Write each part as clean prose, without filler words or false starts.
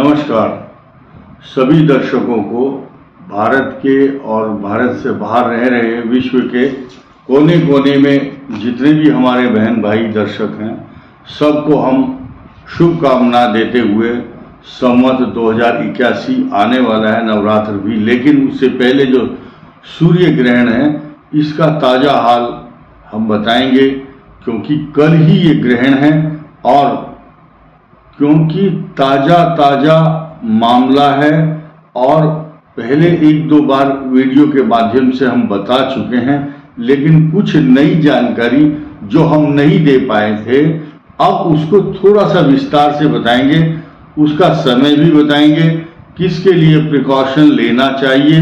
नमस्कार सभी दर्शकों को। भारत के और भारत से बाहर रह रहे विश्व के कोने कोने में जितने भी हमारे बहन भाई दर्शक हैं, सबको हम शुभकामना देते हुए संवत 2081 आने वाला है, नवरात्र भी, लेकिन उससे पहले जो सूर्य ग्रहण है इसका ताज़ा हाल हम बताएंगे, क्योंकि कल ही ये ग्रहण है और क्योंकि ताज़ा मामला है और पहले एक दो बार वीडियो के माध्यम से हम बता चुके हैं, लेकिन कुछ नई जानकारी जो हम नहीं दे पाए थे अब उसको थोड़ा सा विस्तार से बताएंगे। उसका समय भी बताएंगे, किसके लिए प्रिकॉशन लेना चाहिए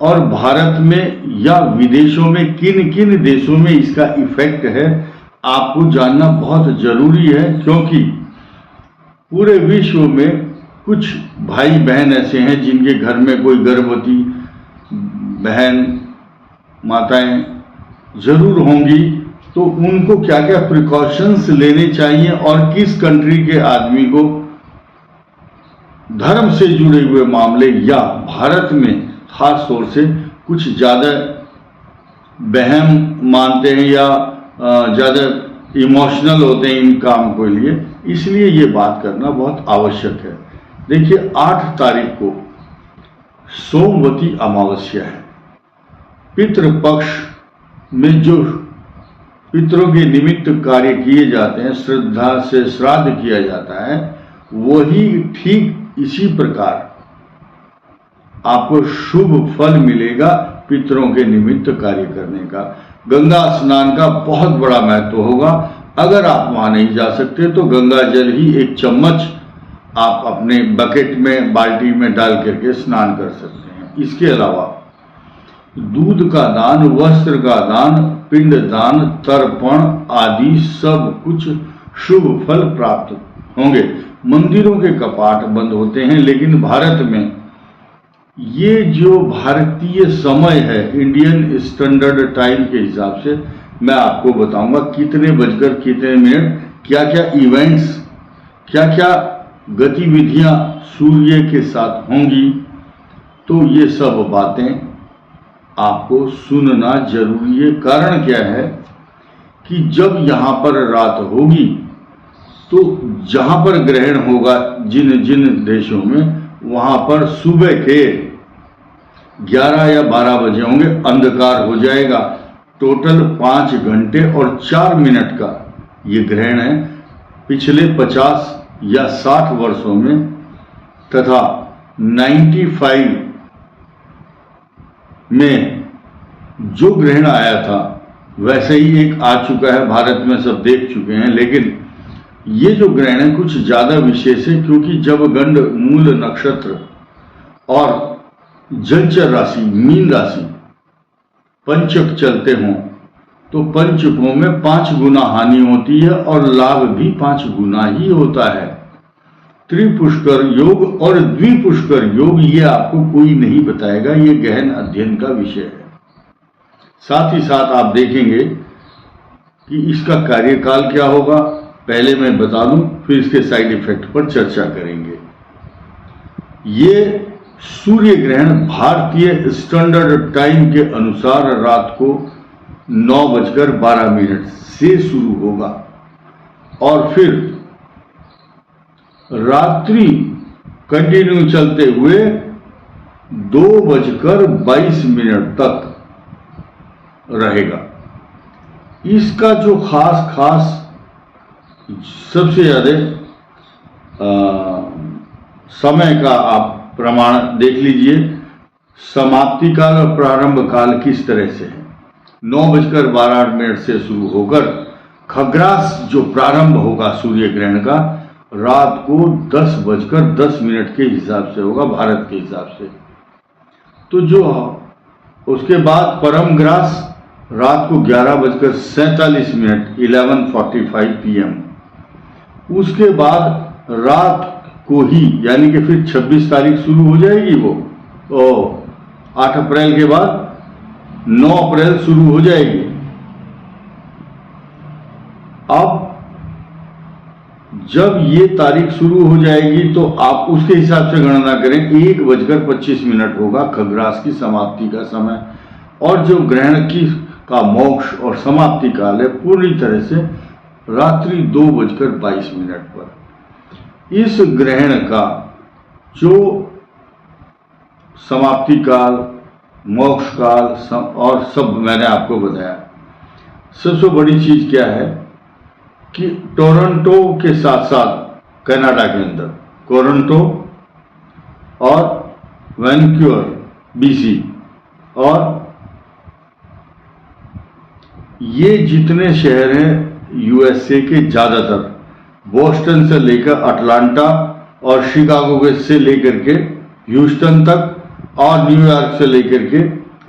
और भारत में या विदेशों में किन किन देशों में इसका इफेक्ट है, आपको जानना बहुत जरूरी है। क्योंकि पूरे विश्व में कुछ भाई बहन ऐसे हैं जिनके घर में कोई गर्भवती बहन माताएं जरूर होंगी, तो उनको क्या क्या प्रिकॉशंस लेने चाहिए और किस कंट्री के आदमी को धर्म से जुड़े हुए मामले या भारत में खास तौर से कुछ ज़्यादा वहम मानते हैं या ज़्यादा इमोशनल होते हैं इन काम के लिए, इसलिए ये बात करना बहुत आवश्यक है। देखिए 8 तारीख को सोमवती अमावस्या है। पितृपक्ष में जो पितरों के निमित्त कार्य किए जाते हैं, श्रद्धा से श्राद्ध किया जाता है, वही ठीक इसी प्रकार आपको शुभ फल मिलेगा पितरों के निमित्त कार्य करने का। गंगा स्नान का बहुत बड़ा महत्व होगा। अगर आप वहां नहीं जा सकते तो गंगा जल ही 1 चम्मच आप अपने बकेट में बाल्टी में डाल करके स्नान कर सकते हैं। इसके अलावा दूध का दान, वस्त्र का दान, पिंड दान, तर्पण आदि सब कुछ शुभ फल प्राप्त होंगे। मंदिरों के कपाट बंद होते हैं, लेकिन भारत में ये जो भारतीय समय है इंडियन स्टैंडर्ड टाइम के हिसाब से मैं आपको बताऊंगा कितने बजकर कितने मिनट क्या क्या इवेंट्स, क्या क्या गतिविधियां सूर्य के साथ होंगी। तो ये सब बातें आपको सुनना जरूरी है। कारण क्या है कि जब यहाँ पर रात होगी तो जहाँ पर ग्रहण होगा जिन जिन देशों में, वहाँ पर सुबह के 11 या 12 बजे होंगे, अंधकार हो जाएगा। टोटल 5 घंटे और 4 मिनट का ये ग्रहण है। पिछले 50 या 60 वर्षों में तथा 95 में जो ग्रहण आया था वैसे ही एक आ चुका है, भारत में सब देख चुके हैं। लेकिन ये जो ग्रहण है कुछ ज़्यादा विशेष है, क्योंकि जब गंड मूल नक्षत्र और जलचर राशि मीन राशि पंचक चलते हों तो पंचकों में 5 गुना हानि होती है और लाभ भी 5 गुना ही होता है। त्रिपुष्कर योग और द्विपुष्कर योग ये आपको कोई नहीं बताएगा, ये गहन अध्ययन का विषय है। साथ ही साथ आप देखेंगे कि इसका कार्यकाल क्या होगा, पहले मैं बता दूं, फिर इसके साइड इफेक्ट पर चर्चा करेंगे। ये सूर्य ग्रहण भारतीय स्टैंडर्ड टाइम के अनुसार रात को 9:12 से शुरू होगा और फिर रात्रि कंटिन्यू चलते हुए 2:22 तक रहेगा। इसका जो खास सबसे ज्यादा समय का आप प्रमाण देख लीजिए। समाप्ति काल और प्रारंभ काल किस तरह से है। 9:12 से शुरू होकर खग्रास जो प्रारंभ होगा सूर्य ग्रहण का रात को 10:10 के हिसाब से होगा, भारत के हिसाब से। तो जो उसके बाद परम ग्रास रात को 11:47 11:45 PM। उसके बाद रात को ही यानी कि फिर 26 तारीख शुरू हो जाएगी वो, और 8 अप्रैल के बाद 9 अप्रैल शुरू हो जाएगी। अब जब ये तारीख शुरू हो जाएगी तो आप उसके हिसाब से गणना करें, 1:25 होगा खग्रास की समाप्ति का समय, और जो ग्रहण की का मोक्ष और समाप्ति काल है पूरी तरह से रात्रि 2:22 पर। इस ग्रहण का जो समाप्ति काल, मोक्ष काल और सब मैंने आपको बताया। सबसे बड़ी चीज क्या है कि टोरंटो के साथ साथ कनाडा के अंदर टोरंटो और वैनक्यूवर बीसी और ये जितने शहर हैं यूएसए के ज़्यादातर, बोस्टन से लेकर अटलांटा और शिकागो से लेकर के ह्यूस्टन तक और न्यूयॉर्क से लेकर के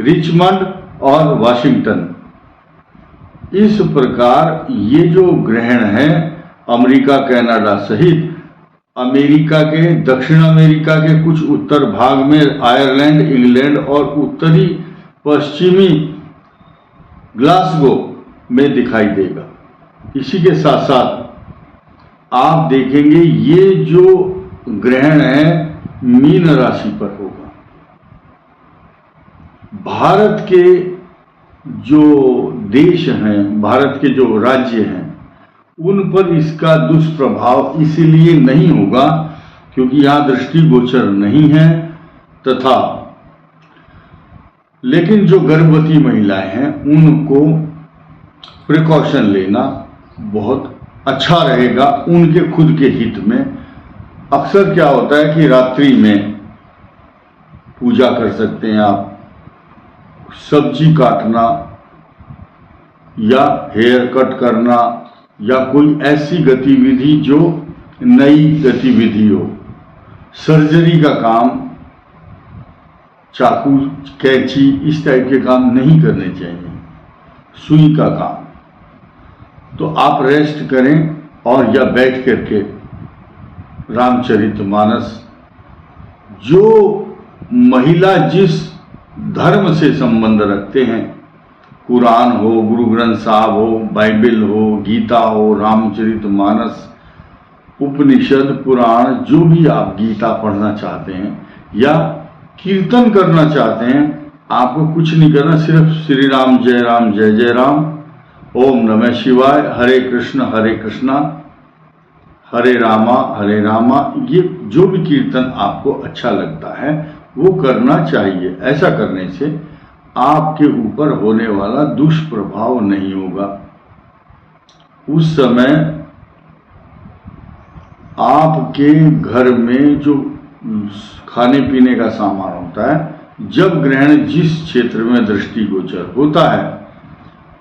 रिचमंड और वाशिंगटन, इस प्रकार ये जो ग्रहण है अमेरिका कनाडा सहित अमेरिका के, दक्षिण अमेरिका के कुछ उत्तर भाग में आयरलैंड, इंग्लैंड और उत्तरी पश्चिमी ग्लासगो में दिखाई देगा। इसी के साथ साथ आप देखेंगे ये जो ग्रहण है मीन राशि पर होगा। भारत के जो देश हैं, भारत के जो राज्य हैं, उन पर इसका दुष्प्रभाव इसलिए नहीं होगा क्योंकि यहाँ दृष्टिगोचर नहीं है, तथा लेकिन जो गर्भवती महिलाएं हैं उनको प्रिकॉशन लेना बहुत अच्छा रहेगा उनके खुद के हित में। अक्सर क्या होता है कि रात्रि में पूजा कर सकते हैं आप, सब्जी काटना या हेयर कट करना या कोई ऐसी गतिविधि जो नई गतिविधि हो, सर्जरी का काम, चाकू कैंची इस टाइप के काम नहीं करने चाहिए, सुई का काम। तो आप रेस्ट करें और या बैठ करके रामचरितमानस, जो महिला जिस धर्म से संबंध रखते हैं, कुरान हो, गुरु ग्रंथ साहब हो, बाइबल हो, गीता हो, रामचरितमानस, उपनिषद, पुराण, जो भी आप गीता पढ़ना चाहते हैं या कीर्तन करना चाहते हैं, आपको कुछ नहीं करना, सिर्फ श्री राम जय जय राम, ओम नमः शिवाय, हरे कृष्णा हरे रामा, ये जो भी कीर्तन आपको अच्छा लगता है वो करना चाहिए। ऐसा करने से आपके ऊपर होने वाला दुष्प्रभाव नहीं होगा। उस समय आपके घर में जो खाने पीने का सामान होता है, जब ग्रहण जिस क्षेत्र में दृष्टिगोचर होता है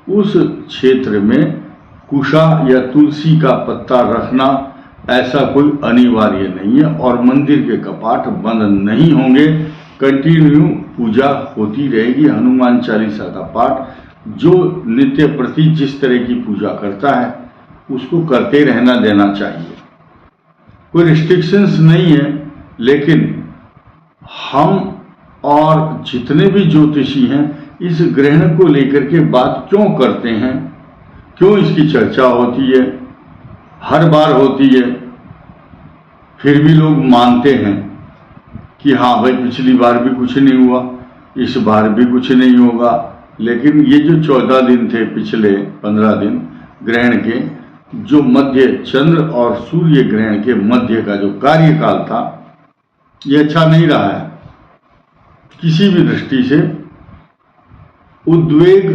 उस क्षेत्र में कुशा या तुलसी का पत्ता रखना ऐसा कोई अनिवार्य नहीं है, और मंदिर के कपाट बंद नहीं होंगे, कंटिन्यू पूजा होती रहेगी। हनुमान चालीसा का पाठ जो नित्य प्रति जिस तरह की पूजा करता है उसको करते रहना देना चाहिए। कोई रिस्ट्रिक्शंस नहीं है, लेकिन हम और जितने भी ज्योतिषी हैं इस ग्रहण को लेकर के बात क्यों करते हैं, क्यों इसकी चर्चा होती है, हर बार होती है, फिर भी लोग मानते हैं कि हाँ भाई पिछली बार भी कुछ नहीं हुआ, इस बार भी कुछ नहीं होगा। लेकिन ये जो 14 दिन थे, पिछले 15 दिन ग्रहण के, जो मध्य चंद्र और सूर्य ग्रहण के मध्य का जो कार्यकाल था, ये अच्छा नहीं रहा है किसी भी दृष्टि से। उद्वेग,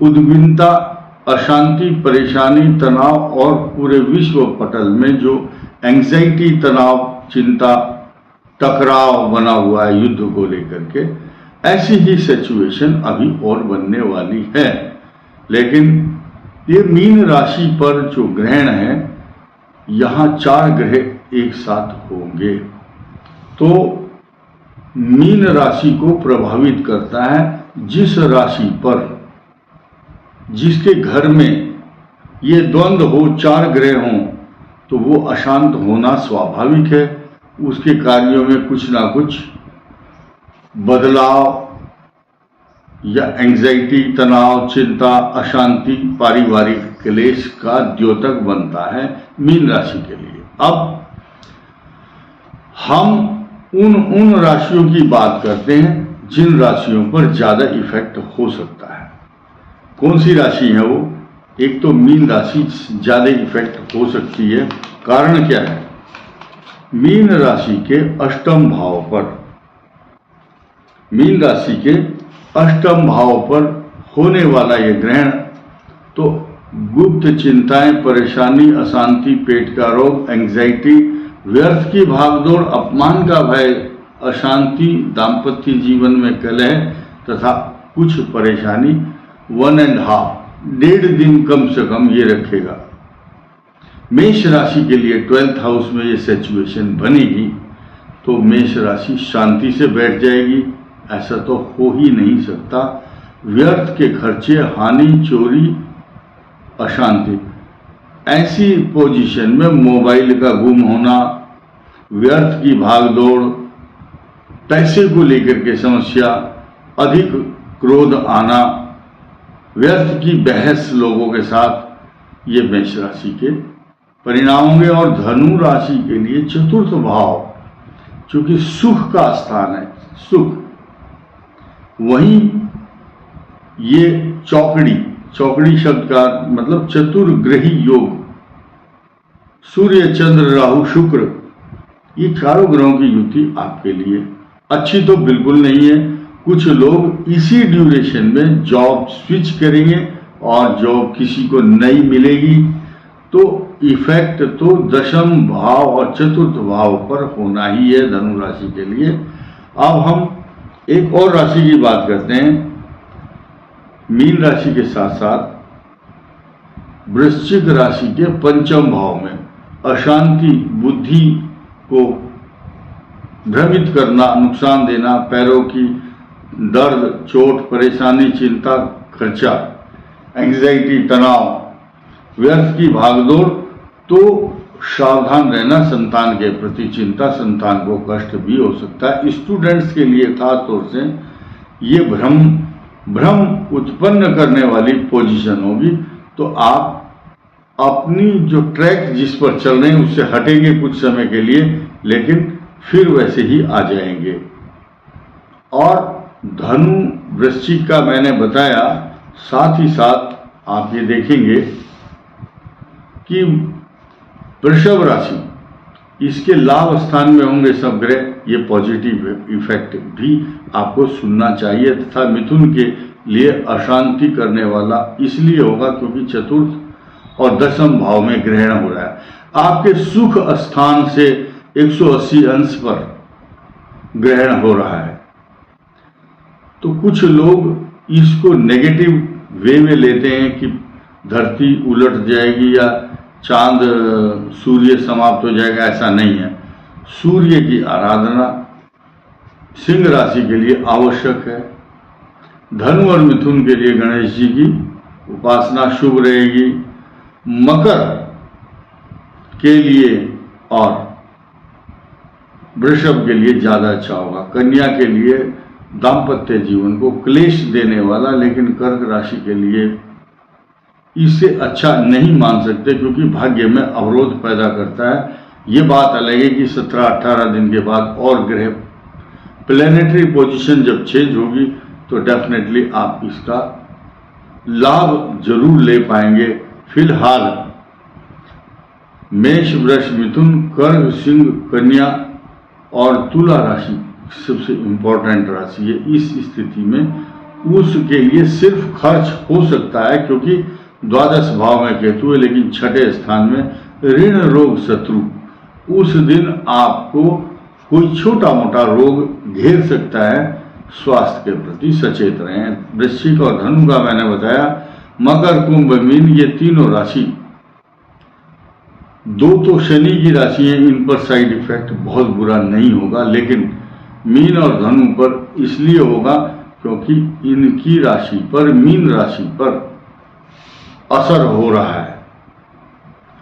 उद्विग्नता, अशांति, परेशानी, तनाव और पूरे विश्व पटल में जो एंग्जाइटी, तनाव, चिंता, टकराव बना हुआ है युद्ध को लेकर के, ऐसी ही सिचुएशन अभी और बनने वाली है। लेकिन ये मीन राशि पर जो ग्रहण है, यहाँ 4 ग्रह एक साथ होंगे, तो मीन राशि को प्रभावित करता है। जिस राशि पर, जिसके घर में ये द्वंद्व हो, 4 ग्रह हों, तो वो अशांत होना स्वाभाविक है। उसके कार्यों में कुछ ना कुछ बदलाव या एंजाइटी, तनाव, चिंता, अशांति, पारिवारिक क्लेश का द्योतक बनता है मीन राशि के लिए। अब हम उन राशियों की बात करते हैं जिन राशियों पर ज्यादा इफेक्ट हो सकता है। कौन सी राशि है वो? एक तो मीन राशि ज्यादा इफेक्ट हो सकती है। कारण क्या है? मीन राशि के अष्टम भाव पर, मीन राशि के अष्टम भाव पर होने वाला यह ग्रहण तो गुप्त चिंताएं, परेशानी, अशांति, पेट का रोग, एंजाइटी, व्यर्थ की भागदौड़, अपमान का भय, अशांति, दाम्पत्य जीवन में कलह तथा कुछ परेशानी 1.5 दिन कम से कम ये रखेगा। मेष राशि के लिए 12th हाउस में ये सिचुएशन बनेगी तो मेष राशि शांति से बैठ जाएगी, ऐसा तो हो ही नहीं सकता। व्यर्थ के खर्चे, हानि, चोरी, अशांति, ऐसी पोजीशन में मोबाइल का गुम होना, व्यर्थ की भागदौड़, पैसे को लेकर के समस्या, अधिक क्रोध आना, व्यर्थ की बहस लोगों के साथ, ये मेष राशि के परिणाम होंगे। और धनु राशि के लिए चतुर्थ भाव चूंकि सुख का स्थान है, सुख, वहीं ये चौकड़ी शब्द का मतलब चतुर्ग्रही योग, सूर्य, चंद्र, राहु, शुक्र, ये चारों ग्रहों की युति आपके लिए अच्छी तो बिल्कुल नहीं है। कुछ लोग इसी ड्यूरेशन में जॉब स्विच करेंगे और जॉब किसी को नहीं मिलेगी, तो इफेक्ट तो दशम भाव और चतुर्थ भाव पर होना ही है धनु राशि के लिए। अब हम एक और राशि की बात करते हैं। मीन राशि के साथ साथ वृश्चिक राशि के पंचम भाव में अशांति, बुद्धि को भ्रमित करना, नुकसान देना, पैरों की दर्द, चोट, परेशानी, चिंता, खर्चा, एंजाइटी, तनाव, व्यर्थ की भागदौड़, तो सावधान रहना, संतान के प्रति चिंता, संतान को कष्ट भी हो सकता है। स्टूडेंट्स के लिए खास तौर से ये भ्रम उत्पन्न करने वाली पोजीशन होगी, तो आप अपनी जो ट्रैक जिस पर चल रहे हैं उससे हटेंगे कुछ समय के लिए, लेकिन फिर वैसे ही आ जाएंगे। और धनु वृश्चिक का मैंने बताया, साथ ही साथ आप ये देखेंगे कि वृषभ राशि, इसके लाभ स्थान में होंगे सब ग्रह, ये पॉजिटिव इफेक्ट भी आपको सुनना चाहिए। तथा मिथुन के लिए अशांति करने वाला इसलिए होगा क्योंकि चतुर्थ और दशम भाव में ग्रहण हो रहा है। आपके सुख स्थान से 180 अंश पर ग्रहण हो रहा है, तो कुछ लोग इसको नेगेटिव वे में लेते हैं कि धरती उलट जाएगी या चांद सूर्य समाप्त हो जाएगा। ऐसा नहीं है। सूर्य की आराधना सिंह राशि के लिए आवश्यक है। धनु और मिथुन के लिए गणेश जी की उपासना शुभ रहेगी। मकर के लिए और वृषभ के लिए ज्यादा अच्छा होगा। कन्या के लिए दाम्पत्य जीवन को क्लेश देने वाला, लेकिन कर्क राशि के लिए इसे अच्छा नहीं मान सकते क्योंकि भाग्य में अवरोध पैदा करता है। ये बात अलग है कि 17-18 दिन के बाद और ग्रह प्लेनेटरी पोजीशन जब चेंज होगी तो डेफिनेटली आप इसका लाभ जरूर ले पाएंगे। फिलहाल मेष, वृष, मिथुन, कर्क, सिंह, कन्या और तुला राशि सबसे इंपॉर्टेंट राशि है। इस स्थिति में उसके लिए सिर्फ खर्च हो सकता है क्योंकि द्वादश भाव में केतु है, लेकिन छठे स्थान में ऋण, रोग, शत्रु। उस दिन आपको कोई छोटा मोटा रोग घेर सकता है। स्वास्थ्य के प्रति सचेत रहें। वृश्चिक और धनु का मैंने बताया। मकर, कुंभ, मीन, ये तीनों राशि, दो तो शनि की राशि है, इन पर साइड इफेक्ट बहुत बुरा नहीं होगा, लेकिन मीन और धनु पर इसलिए होगा क्योंकि इनकी राशि पर, मीन राशि पर असर हो रहा है।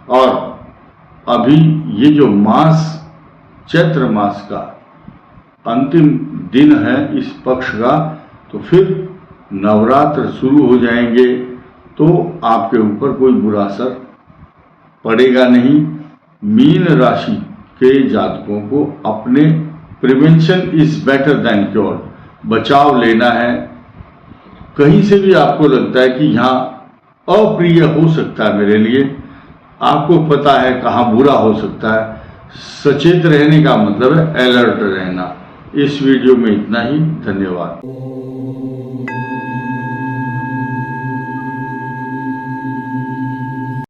और अभी ये जो मास, चैत्र मास का अंतिम दिन है इस पक्ष का, तो फिर नवरात्र शुरू हो जाएंगे तो आपके ऊपर कोई बुरा असर पड़ेगा नहीं। मीन राशि के जातकों को अपने prevention is better than cure, बचाव लेना है। कहीं से भी आपको लगता है कि यहाँ अप्रिय हो सकता है मेरे लिए, आपको पता है कहाँ बुरा हो सकता है, सचेत रहने का मतलब है अलर्ट रहना। इस वीडियो में इतना ही, धन्यवाद।